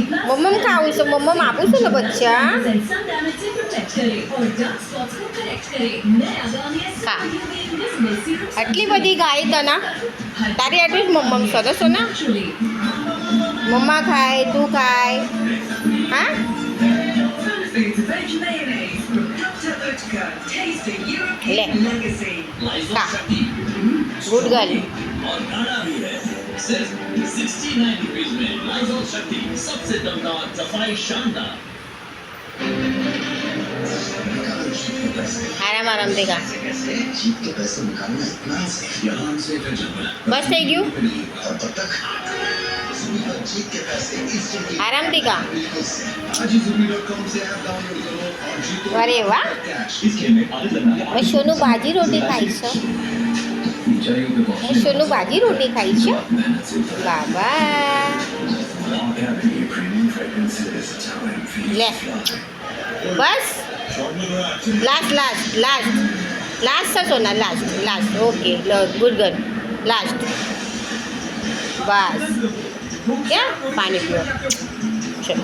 મમ્મમ ખાવું છે, મમ્મમ આપું છું ને બચ્ચા. હા, આટલી બધી ગાય તના તારી આટલી જ મમ્મમ સરસ ને. મમ્મા ખાય, તું ખાય. હા, ले खा. Good girl. और गाढ़ा भी है सिर्फ 69 रुपीस में लाइजॉल शक्ति सबसे दमदार सफाई शानदार आराम आराम देगा. बस થઈ ગયું. આરામ દેगा. અરે વાહ, સોનું ભાજી રોટી ખાઈ છે. સોનું ભાજી રોટી ખાઈ છે. બાબા લે બસ. લાસ્ટ લાસ્ટ લાસ્ટ લાસ્ટ છે સોના, last last. Okay, good girl. Last બસ. ક્યાં પાણી પીવો. ચલો.